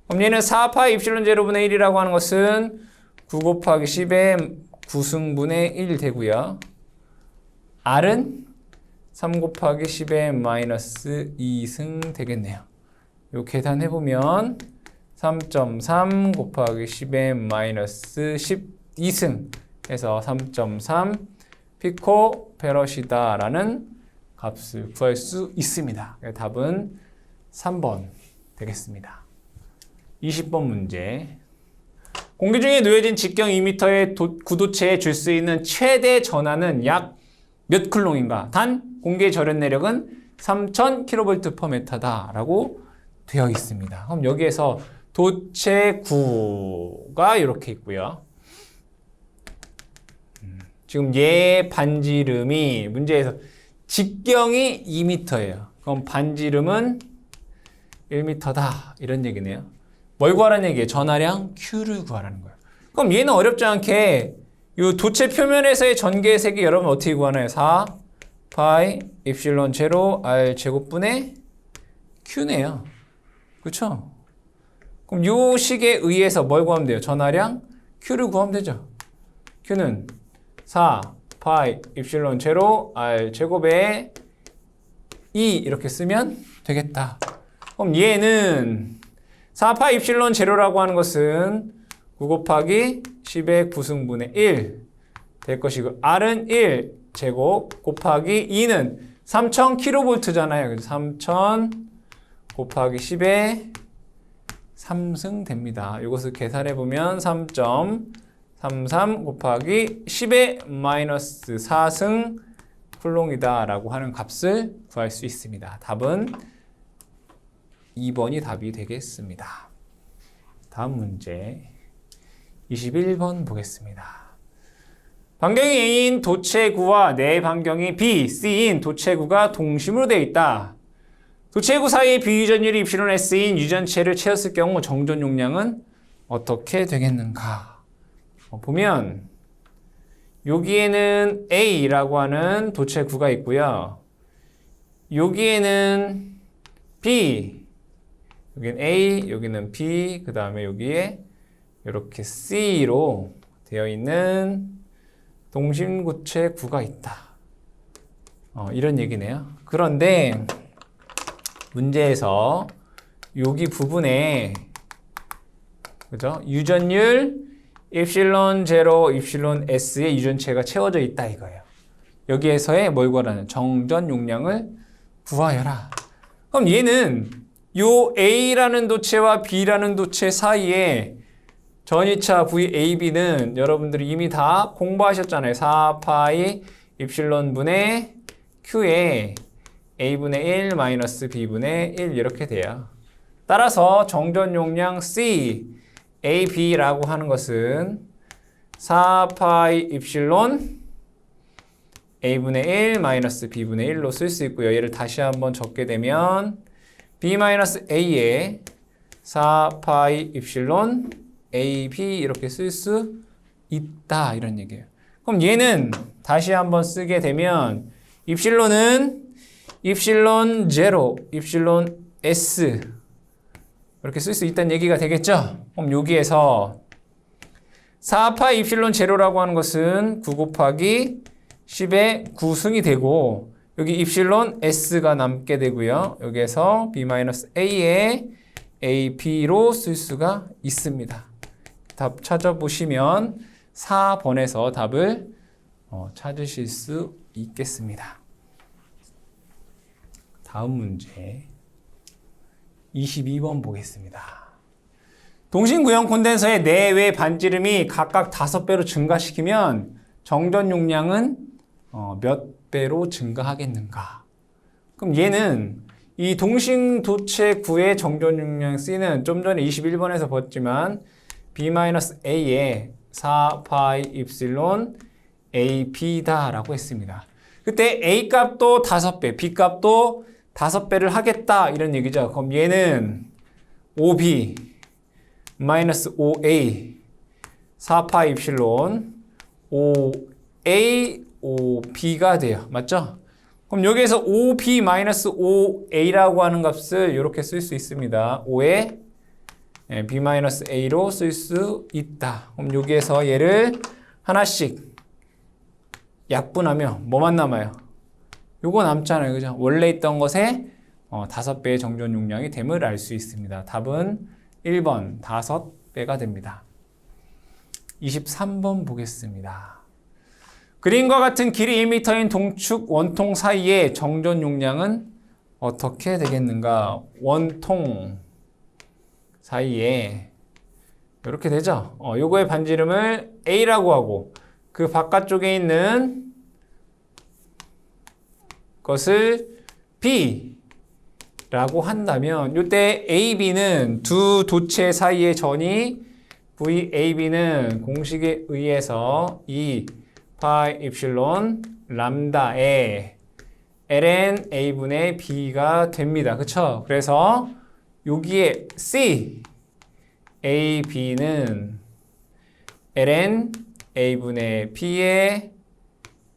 그럼 얘는 4 파이 입실론 제로분의 1이라고 하는 것은 9 곱하기 10의 9승분의 1 되고요. R은 3 곱하기 10의 마이너스 2승 되겠네요. 요 계산해보면 3.3 곱하기 10의 마이너스 12승 해서 3.3 피코페럿이다 라는 값을 구할 수 있습니다. 답은 3번 되겠습니다. 20번 문제. 공기 중에 놓여진 직경 2m의 구도체에 줄 수 있는 최대 전하는 약 몇 쿨롱인가? 단 공기의 절연 내력은 3000kV/m다 라고 되어 있습니다. 그럼 여기에서 도체 9가 이렇게 있고요. 지금 얘 반지름이 문제에서 직경이 2m예요. 그럼 반지름은 1m다 이런 얘기네요. 뭘 구하라는 얘기예요? 전하량 Q를 구하라는 거예요. 그럼 얘는 어렵지 않게 이 도체 표면에서의 전개의 색이 여러분 어떻게 구하나요? 4 파이 입실론 제로 R 제곱분의 Q네요. 그렇죠? 그럼 요 식에 의해서 뭘 구하면 돼요? 전하량 Q를 구하면 되죠. Q는 4 파이 입실론 제로 R 제곱에 2 이렇게 쓰면 되겠다. 그럼 얘는 4파 입실론 제로라고 하는 것은 9 곱하기 10의 9승분의 1 될 것이고 R은 1 제곱 곱하기 2는 3000kV잖아요. 그래서 3000 곱하기 10의 3승 됩니다. 이것을 계산해보면 3.33 곱하기 10의 마이너스 4승 쿨롱이다 라고 하는 값을 구할 수 있습니다. 답은 2번이 답이 되겠습니다. 다음 문제 21번 보겠습니다. 반경이 A인 도체구와 내 반경이 B, C인 도체구가 동심으로 되어 있다. 도체구 사이의 비유전율이 입실론 S인 유전체를 채웠을 경우 정전 용량은 어떻게 되겠는가? 보면 여기에는 A라고 하는 도체구가 있고요. 여기에는 B, 여기는 A, 여기는 B, 그 다음에 여기에 이렇게 C로 되어 있는 동심고체구가 있다. 이런 얘기네요. 그런데 문제에서 여기 부분에 그죠? 유전율 입실론 제로, 입실론 S의 유전체가 채워져 있다 이거예요. 여기에서의 뭘 구하라는 정전 용량을 구하여라. 그럼 얘는 요 A라는 도체와 B라는 도체 사이에 전이차 VAB는 여러분들이 이미 다 공부하셨잖아요. 4파이 입실론 분의 Q에 A분의 1 마이너스 B분의 1 이렇게 돼요. 따라서 정전 용량 C, AB라고 하는 것은 4파이 입실론 A분의 1 마이너스 B분의 1로 쓸 수 있고요. 얘를 다시 한번 적게 되면 B 마이너스 A에 4파이 입실론 AB 이렇게 쓸 수 있다 이런 얘기예요. 그럼 얘는 다시 한번 쓰게 되면 입실론은 입실론 제로, 입실론 S 이렇게 쓸 수 있다는 얘기가 되겠죠? 그럼 여기에서 4파 입실론 제로라고 하는 것은 9 곱하기 10의 9승이 되고 여기 입실론 S가 남게 되고요. 여기에서 B-A에 AB로 쓸 수가 있습니다. 답 찾아보시면 4번에서 답을 찾으실 수 있겠습니다. 다음 문제 22번 보겠습니다. 동심구형 콘덴서의 내외 반지름이 각각 5배로 증가시키면 정전 용량은 몇 배로 증가하겠는가? 그럼 얘는 이 동심도체구의 정전 용량 C는 좀 전에 21번에서 봤지만 B-A에 4파이 입실론 AB다 라고 했습니다. 그때 A 값도 5배, B 값도 5배를 하겠다 이런 얘기죠. 그럼 얘는 5B 마이너스 5A 4파 입실론 5A 5B가 돼요. 맞죠? 그럼 여기에서 5B 마이너스 5A라고 하는 값을 이렇게 쓸 수 있습니다. 5에 B 마이너스 A로 쓸 수 있다. 그럼 여기에서 얘를 하나씩 약분하면 뭐만 남아요? 요거 남잖아요. 그죠? 원래 있던 것에 5배의 정전 용량이 됨을 알 수 있습니다. 답은 1번 5배가 됩니다. 23번 보겠습니다. 그림과 같은 길이 1m인 동축 원통 사이의 정전 용량은 어떻게 되겠는가? 원통 사이에 이렇게 되죠. 요거의 반지름을 A라고 하고 그 바깥쪽에 있는 것을 B라고 한다면 이때 AB는 두 도체 사이의 전이 VAB는 공식에 의해서 2 파이 입실론 람다에 ln A분의 B가 됩니다. 그쵸? 그래서 여기에 C AB는 ln A분의 B의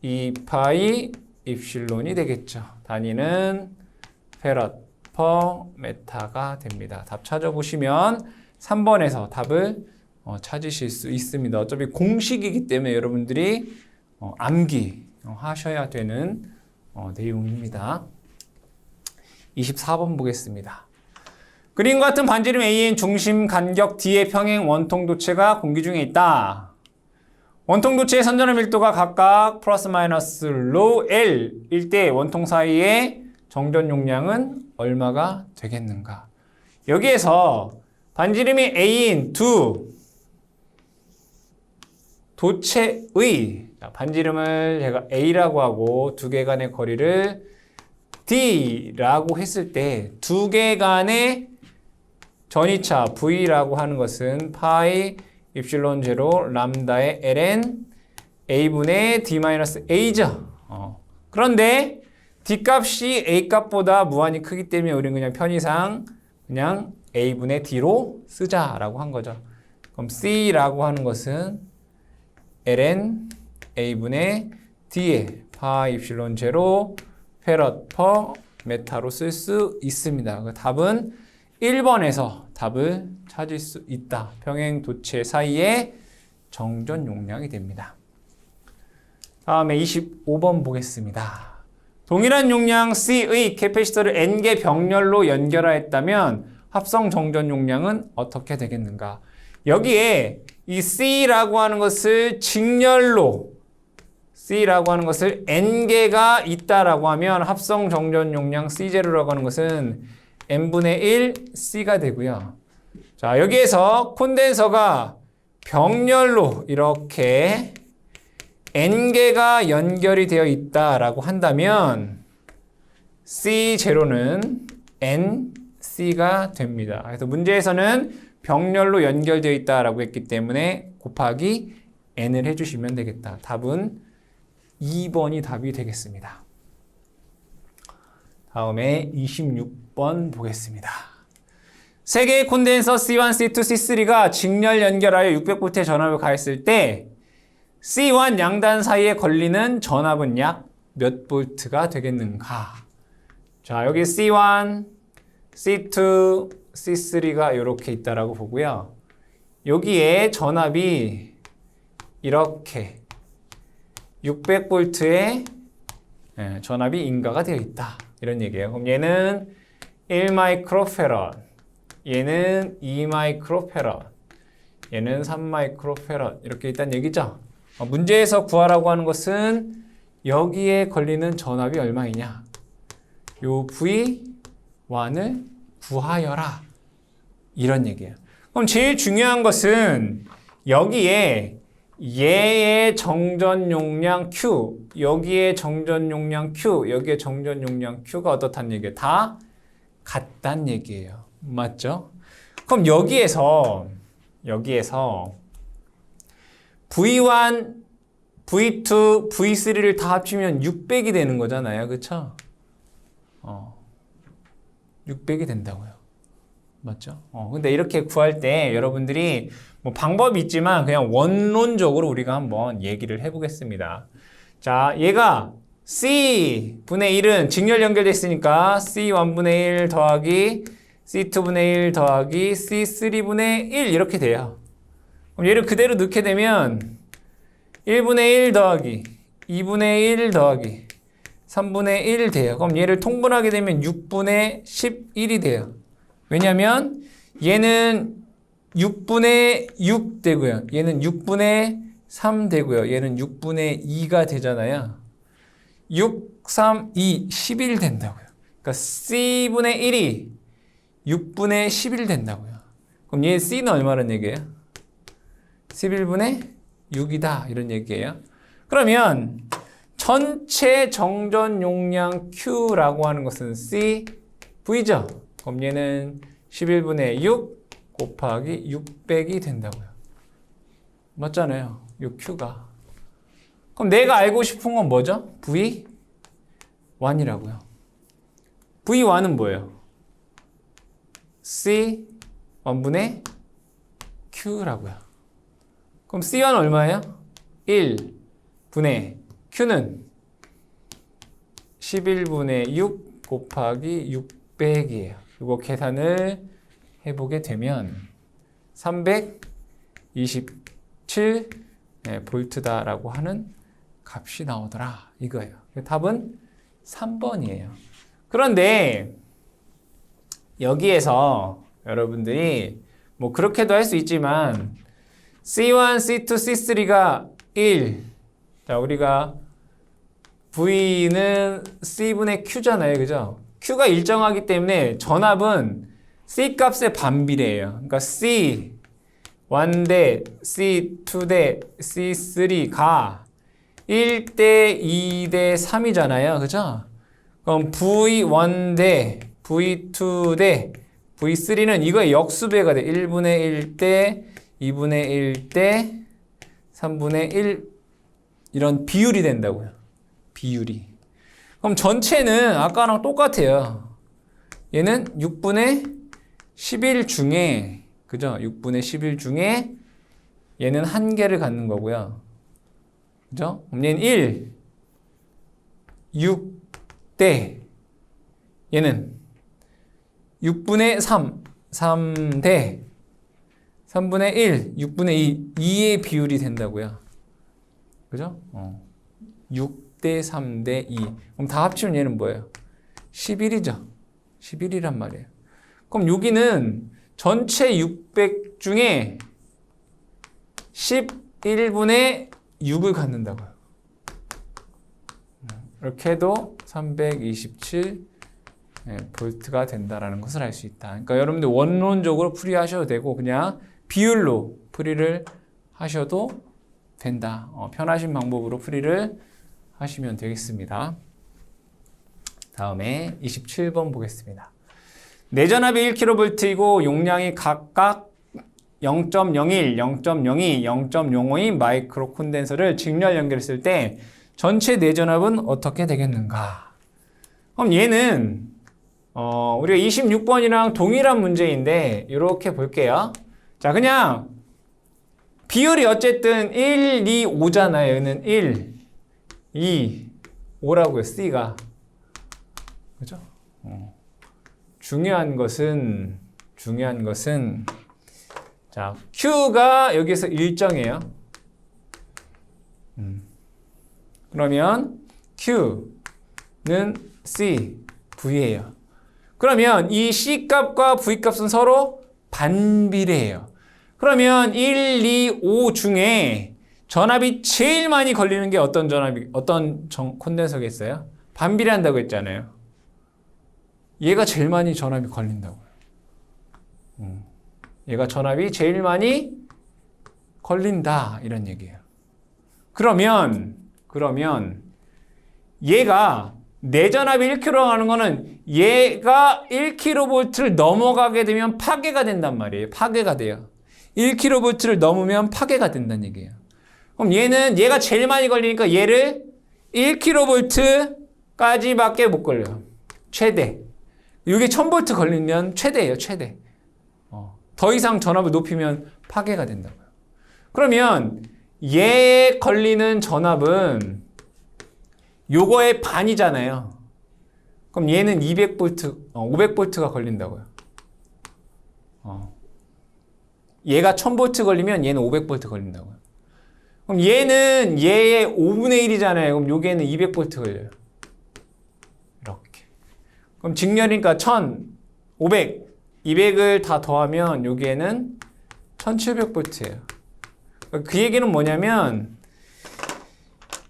2파이 입실론이 되겠죠. 단위는 페럿 퍼 메타가 됩니다. 답 찾아보시면 3번에서 답을 찾으실 수 있습니다. 어차피 공식이기 때문에 여러분들이 암기하셔야 되는 내용입니다. 24번 보겠습니다. 그림과 같은 반지름 A인 중심 간격 D의 평행 원통 도체가 공기 중에 있다. 원통 도체의 선전의 밀도가 각각 플러스 마이너스 로 L일 때 원통 사이의 정전 용량은 얼마가 되겠는가? 여기에서 반지름이 A인 두 도체의 반지름을 제가 A라고 하고 두 개 간의 거리를 D라고 했을 때 두 개 간의 전이차 V라고 하는 것은 파이 입실론 제로 람다의 ln A분의 D-A죠. 그런데 D 값이 A 값보다 무한히 크기 때문에 우리는 그냥 편의상 그냥 A분의 D로 쓰자라고 한 거죠. 그럼 C라고 하는 것은 ln A분의 D의 파이 입실론 제로 페럿 퍼 메타로 쓸 수 있습니다. 그 답은 1번에서 답을 찾을 수 있다. 평행 도체 사이의 정전 용량이 됩니다. 다음에 25번 보겠습니다. 동일한 용량 C의 캐패시터를 N개 병렬로 연결하였다면 합성 정전 용량은 어떻게 되겠는가? 여기에 이 C라고 하는 것을 직렬로 C라고 하는 것을 N개가 있다라고 하면 합성 정전 용량 C0라고 하는 것은 N분의 1 C가 되고요. 자, 여기에서 콘덴서가 병렬로 이렇게 N개가 연결이 되어 있다라고 한다면 C0는 NC가 됩니다. 그래서 문제에서는 병렬로 연결되어 있다라고 했기 때문에 곱하기 N을 해주시면 되겠다. 답은 2번이 답이 되겠습니다. 다음에 26번 보겠습니다. 세 개의 콘덴서 C1, C2, C3가 직렬 연결하여 600V의 전압을 가했을 때 C1 양단 사이에 걸리는 전압은 약 몇 볼트가 되겠는가? 자, 여기 C1, C2, C3가 이렇게 있다라고 보고요. 여기에 전압이 이렇게 600V의 전압이 인가가 되어 있다. 이런 얘기예요. 그럼 얘는 1마이크로페럿, 얘는 2마이크로페럿, 얘는 3마이크로페럿 이렇게 있다는 얘기죠. 문제에서 구하라고 하는 것은 여기에 걸리는 전압이 얼마이냐? 요 V1을 구하여라. 이런 얘기예요. 그럼 제일 중요한 것은 여기에 얘의 정전 용량 Q, 여기에 정전 용량 Q, 여기에 정전 용량 Q가 어떻다는 얘기예요? 다 같다는 얘기예요. 맞죠? 그럼 여기에서 V1, V2, V3를 다 합치면 600이 되는 거잖아요. 그쵸? 600이 된다고요. 맞죠? 근데 이렇게 구할 때 여러분들이 뭐 방법이 있지만 그냥 원론적으로 우리가 한번 얘기를 해보겠습니다. 자, 얘가 C분의 1은 직렬 연결되어 있으니까 C1분의 1 더하기 C2분의 1 더하기 C3분의 1 이렇게 돼요. 그럼 얘를 그대로 넣게 되면 1분의 1 더하기 2분의 1 더하기 3분의 1 돼요. 그럼 얘를 통분하게 되면 6분의 11이 돼요. 왜냐면 얘는 6분의 6 되고요. 얘는 6분의 3 되고요. 얘는 6분의 2가 되잖아요. 6, 3, 2, 11 된다고요. 그러니까 C분의 1이 6분의 11 된다고요. 그럼 얘 C는 얼마란 얘기예요? 11분의 6이다. 이런 얘기예요. 그러면 전체 정전 용량 Q라고 하는 것은 CV죠. 그럼 얘는 11분의 6 곱하기 600이 된다고요. 맞잖아요. 이 Q가. 그럼 내가 알고 싶은 건 뭐죠? V1이라고요. V1은 뭐예요? C1분의 Q라고요. 그럼 C1은 얼마예요? 1분의 Q는 11분의 6 곱하기 600이에요. 이거 계산을 해보게 되면 327 볼트다라고 하는 값이 나오더라. 이거예요. 답은 3번이에요. 그런데 여기에서 여러분들이 뭐 그렇게도 할 수 있지만 C1, C2, C3가 1. 자, 우리가 V는 C분의 Q잖아요. 그죠? Q가 일정하기 때문에 전압은 C 값의 반비례예요. 그러니까 C1 대 C2 대 C3가 1대 2 대 3이잖아요. 그죠? 그럼 V1 대 V2 대 V3는 이거의 역수배가 돼. 1분의 1 대 2분의 1 대 3분의 1 이런 비율이 된다고요. 비율이. 그럼 전체는 아까랑 똑같아요. 얘는 6분의 11 중에 그죠? 6분의 11 중에 얘는 한 개를 갖는 거고요. 그죠? 그럼 얘는 1, 6 대 얘는 6분의 3, 3 대 3분의 1, 6분의 2, 2의 비율이 된다고요. 그죠? 6 대 3 대 2. 그럼 다 합치면 얘는 뭐예요? 11이죠. 11이란 말이에요. 그럼 여기는 전체 600 중에 11분의 6을 갖는다고요. 이렇게 해도 327 볼트가 된다라는 것을 알 수 있다. 그러니까 여러분들 원론적으로 풀이하셔도 되고 그냥 비율로 풀이를 하셔도 된다. 편하신 방법으로 풀이를 하시면 되겠습니다. 다음에 27번 보겠습니다. 내전압이 1kV이고 용량이 각각 0.01, 0.02, 0.05인 마이크로 콘덴서를 직렬 연결했을 때 전체 내전압은 어떻게 되겠는가? 그럼 얘는 우리가 26번이랑 동일한 문제인데 이렇게 볼게요. 자, 그냥 비율이 어쨌든 1, 2, 5잖아요. 얘는 1, 2, 5라고요. C가. 그죠? 중요한 것은 자, Q가 여기서 일정해요. 그러면 Q는 C, V예요. 그러면 이 C 값과 V 값은 서로 반비례해요. 그러면 1, 2, 5 중에 전압이 제일 많이 걸리는 게 어떤 콘덴서겠어요? 반비례한다고 했잖아요. 얘가 제일 많이 전압이 걸린다고요. 얘가 전압이 제일 많이 걸린다 이런 얘기예요. 그러면 얘가 내전압이 1kg 하는 거는 얘가 1kV를 넘어가게 되면 파괴가 된단 말이에요. 파괴가 돼요. 1kV를 넘으면 파괴가 된다는 얘기예요. 그럼 얘가 제일 많이 걸리니까 얘를 1kV까지밖에 못 걸려요. 최대. 이게 1000V 걸리면 최대예요. 최대. 더 이상 전압을 높이면 파괴가 된다고요. 그러면 얘에 걸리는 전압은 요거의 반이잖아요. 그럼 얘는 200V, 500V가 걸린다고요. 얘가 1000V 걸리면 얘는 500V 걸린다고요. 그럼 얘는 얘의 5분의 1이잖아요. 그럼 여기에는 200V 걸려요. 이렇게. 그럼 직렬이니까 1000, 500, 200을 다 더하면 여기에는 1700V예요. 그 얘기는 뭐냐면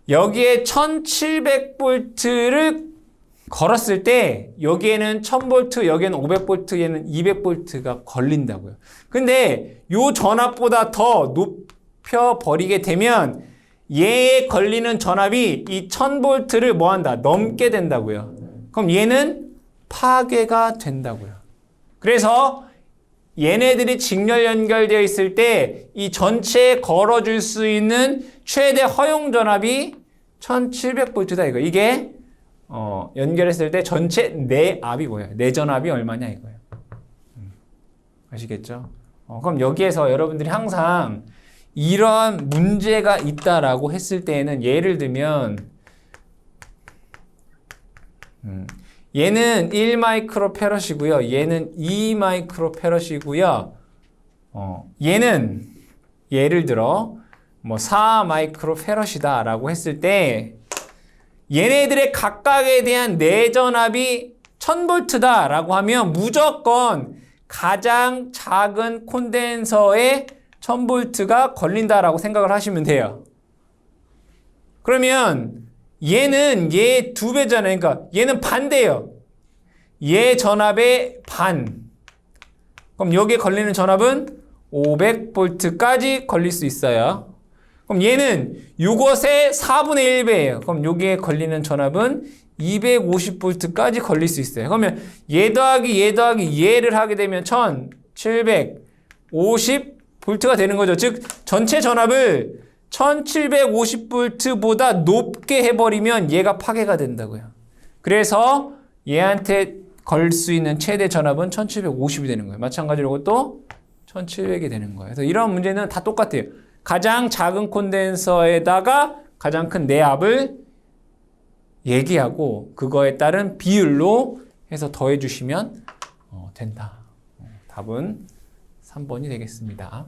여기에 1700V를 걸었을 때 여기에는 1000V, 여기에는 500V, 얘는 200V가 걸린다고요. 근데 요 전압보다 더 펴버리게 되면 얘에 걸리는 전압이 이 1000V를 뭐한다? 넘게 된다고요. 그럼 얘는 파괴가 된다고요. 그래서 얘네들이 직렬 연결되어 있을 때 이 전체에 걸어줄 수 있는 최대 허용 전압이 1700V다 이거. 이게 연결했을 때 전체 내압이 뭐예요? 내전압이 얼마냐 이거예요. 아시겠죠? 그럼 여기에서 여러분들이 항상 이러한 문제가 있다라고 했을 때에는 예를 들면 얘는 1마이크로페럿이고요. 얘는 2마이크로페럿이고요. 얘는 예를 들어 뭐 4마이크로페럿이다 라고 했을 때 얘네들의 각각에 대한 내전압이 1000V다 라고 하면 무조건 가장 작은 콘덴서에 1000V가 걸린다라고 생각을 하시면 돼요. 그러면 얘는 얘 2배잖아요. 그러니까 얘는 반대예요. 얘 전압의 반. 그럼 여기에 걸리는 전압은 500V까지 걸릴 수 있어요. 그럼 얘는 이것의 4분의 1배예요. 그럼 여기에 걸리는 전압은 250V까지 걸릴 수 있어요. 그러면 얘 더하기 얘를 하게 되면 1750V가 되는 거죠. 즉 전체 전압을 1750V보다 높게 해버리면 얘가 파괴가 된다고요. 그래서 얘한테 걸 수 있는 최대 전압은 1750이 되는 거예요. 마찬가지로 이것도 1700이 되는 거예요. 그래서 이런 문제는 다 똑같아요. 가장 작은 콘덴서에다가 가장 큰 내압을 얘기하고 그거에 따른 비율로 해서 더해 주시면 된다. 답은 3번이 되겠습니다.